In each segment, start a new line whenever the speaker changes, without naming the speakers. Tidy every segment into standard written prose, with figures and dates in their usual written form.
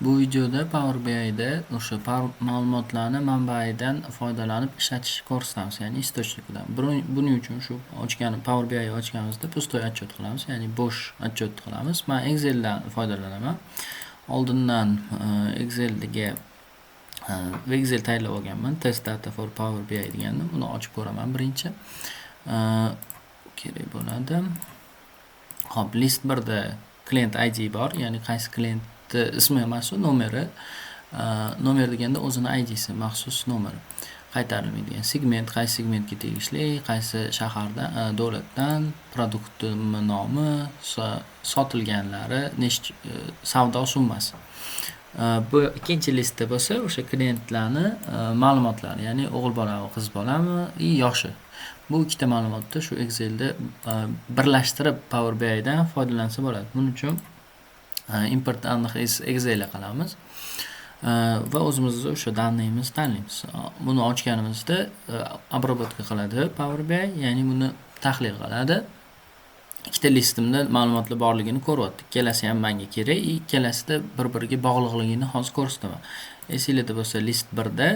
Bu videoda Power BI'da o'sha ma'lumotlarni manbaidan foydalanib ishlatish ko'rsatamiz, ya'ni istochnikidan. Buning uchun shu Power BI ochganimizda pustoy отчет qilamiz, ya'ni bo'sh отчет qilamiz. Men Excel'dan foydalanaman. Oldindan Excel'ga Excel tayyorlab olganman. Test data for Power BI deganni. Buni ochib ko'raman birinchi. Kerak bo'ladi. Hop, list 1da klient ID bor, ya'ni qaysi klient ismi emas, nomeri. Nomer deganda o'zini ID'si, maxsus nomeri. Qaytarilmaydigan segment, qaysi segmentga tegishli, qaysi shaharda, davlatdan, produkt nomi, sotilganlari, savdo summasi. Bu ikkinchi listda bo'lsa, o'sha klientlarni ma'lumotlari, ya'ni o'g'il bolami, qiz bolami, yoshi. Bu ikkita ma'lumotni shu Excel'da birlashtirib Power BI'dan foydalansa bo'ladi. Buning uchun import Excel'ga qilamiz va o'zimizning o'sha daniyimizni tanlaymiz. Buni ochganimizda обработка qiladi Power BI, ya'ni buni tahlil qiladi. Ikkita listimda ma'lumotlar borligini ko'ryapti. Ikkalasi ham menga kerak, ikkalasida bir-biriga bog'liqligini hozir ko'rsataman. Esingizda bo'lsa, list 1da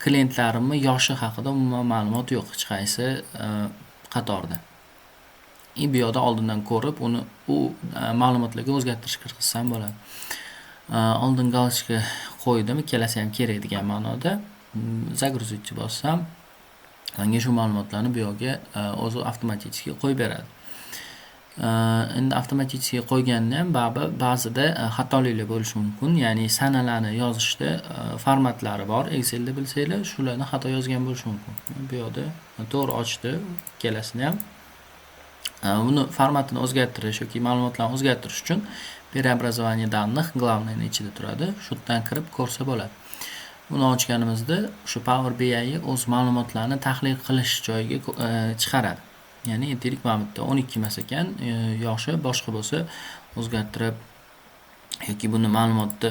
klientlarimni yoshi haqida umuman ma'lumot yo'q, hech qaysi qatorda. Bu yoqda oldindan ko'rib, u ma'lumotlarga o'zgartirish kirgizsam bo'ladi. Oldin galочка qo'ydim, ikkalasi ham kerak degan ma'noda. Загрузить bossam, menga shu ma'lumotlarni bu yoqga o'zi avtomatik qo'yib beradi. Endi avtomatik qo'yganda ham ba'zida xatoliklar bo'lishi mumkin. Ya'ni sanalarni yozishda formatlari bor. Excel'da bilsanglar, shularni xato yozgan bo'lishi mumkin. Bu yoqda to'g'ri ochdi ikkalasini ham. Buni formatini o'zgartirish yoki ma'lumotlarni o'zgartirish uchun преобразование данных главныйning ichida turadi. Shundan kirib ko'rsa bo'ladi. Buni ochganimizda shu Power BI o'z ma'lumotlarni tahlil qilish joyiga chiqaradi. Ya'ni aytaylik, mana bu yerda 12 emas ekan, yoshi boshqa bo'lsa o'zgartirib yoki buni ma'lumotni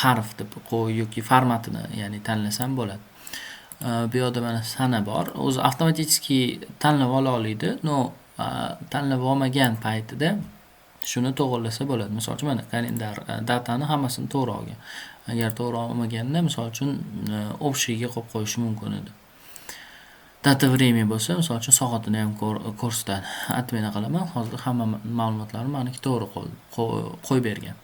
harf deb qo'y yoki formatini, ya'ni tanlasam bo'ladi. Bu yoqda mana sana bor. O'zi avtomatik tanlab ola oladi. Tanlab olmagan paytida shuni to'g'rilasa bo'ladi. Misol uchun mana kalendar datani hammasini to'g'ri olgan. Agar to'g'ri olmaganda, misol uchun общийga qo'yib qo'yishi mumkin edi. Data время bo'lsa, misol uchun soatini ham ko'rsatadi. Atmana qilaman. Hozir hamma ma'lumotlarni meniki to'g'ri qo'yib bergan.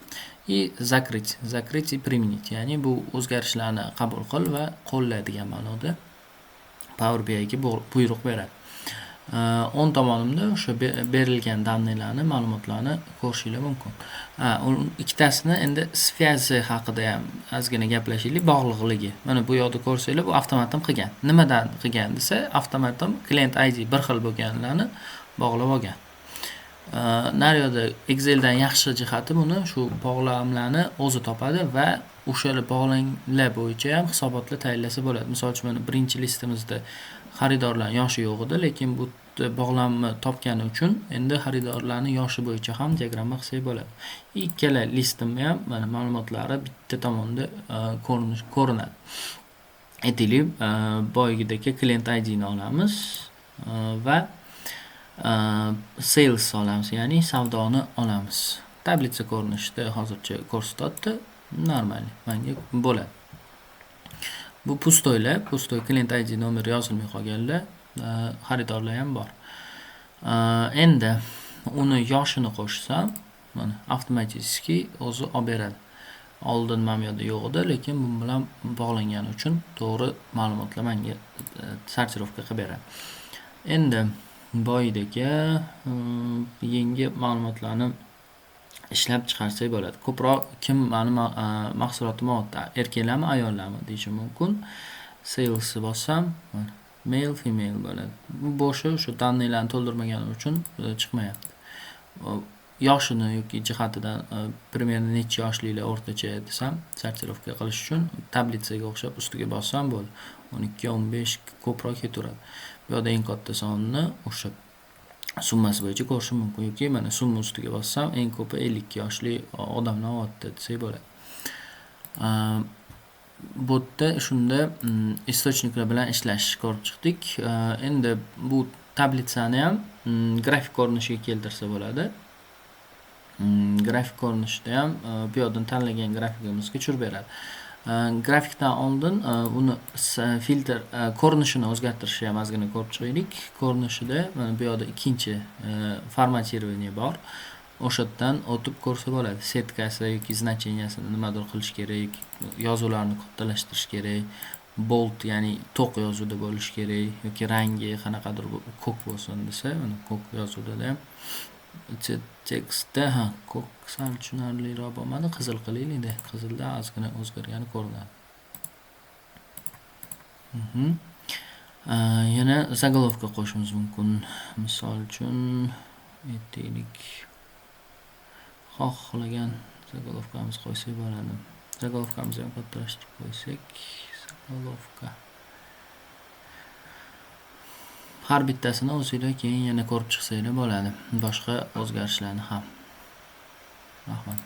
Закрыть и применить, ya'ni bu o'zgarishlarni qabul qil va qo'lla degan ma'noda Power BI ga buyruq beradi. O'ng tomonimda o'sha berilgan daniylarni, ma'lumotlarni ko'rishingiz mumkin. Ikkitasini endi связи haqida ham ozgina gaplashaylik, bog'liqligi. Mana bu yoqda ko'rsanglar, bu avtomatim qilgan. Nimadan qilgan desa, avtomatim client ID bir xil bo'lganlarni bog'lab olgan. Naryoqda Excel'dan yaxshi jihati buni shu bog'lamlarni o'zi topadi va o'sha bog'langlar bo'yicha ham hisobotlar tayyorlasa bo'ladi. Misol uchun mana birinchi listimizda xaridorlar yoshi yo'q edi, lekin bu bog'lamni topgani uchun endi xaridorlarning yoshi bo'yicha ham diagramma qilsak bo'ladi. Ikkala listimni ham mana ma'lumotlari bitta tomonda ko'rinadi. Aytaylik, boyagidagi client ID ni olamiz va sales olamiz, ya'ni savdoni olamiz. Tablitsa ko'rinishida hozircha ko'rsatyapti. Normal, menga bo'ladi. Bu pustoy client ID nomeri yozilmay qolganlar, xaridorlar ham bor. Endi uni yoshini qo'shsam, mana avtomatik o'zi olib beradi. Oldin mana bu yerda yo'q edi, lekin bu bilan bog'langani uchun to'g'ri ma'lumotlar menga sortirovka qilib beradi. Endi boyidagi yangi ma'lumotlarni ishlab chiqarsak bo'ladi. Ko'proq kim meni mahsulotim oldi, erkaklarmi, ayollarmi deyish mumkin. Sales bossam, male, female bo'ladi. Bu bo'shi shu daniylarni to'ldirmagani uchun chiqmayapti. Yoshini yoki jihatidan примерно necha yoshlilar o'rtacha desam, sortirovka qilish uchun tablitsaga o'xshab ustiga bossam bo'ladi. 12, 15 ko'proq ketaveradi. Bu yerda eng katta sonni o'sha summasi bo'yicha ko'rishim mumkin yoki mana summa ustiga bossam eng ko'pi 52 yoshli odamlar olyapti desak bo'ladi. Bu yerda shunda istochniklar bilan ishlash ko'rib chiqdik. Endi bu tablitsani ham grafik ko'rinishiga keltirsa bo'ladi. grafik ko'rinishida ham bu yerdan tanlagan grafikimizga tushirib beradi. Grafikdan oldin uni filtr ko'rinishini o'zgartirishni ham ozgina ko'rib chiqaylik. Ko'rinishida mana bu yerda ikkinchi formatirование bor. O'shadan o'tib ko'rsa bo'ladi. Setkasi yoki значениясini nimadir qilish kerak, yozuvlarni kattalashtirish kerak, bold ya'ni to'q yozuvda bo'lish kerak yoki rangi qanaqadir ko'k bo'lsin desa, mana ko'k yozuvda ham tekstda ko'k sal tushunarliroq bo'lmadi, qizil qilaylik-da. Qizilda ozgina o'zgargani ko'rinadi. Yana zagolovka qo'shishimiz mumkin. Misol uchun aytaylik, xohlagan zagolovkamiz qo'ysak bo'ladi. Zagolovkamizni ham kattalashtirib qo'ysak, zagolovka. Har bittasini o'zingizlar keyin yana ko'rib chiqsanglar bo'ladi. Boshqa o'zgarishlarni ham. Rahmat.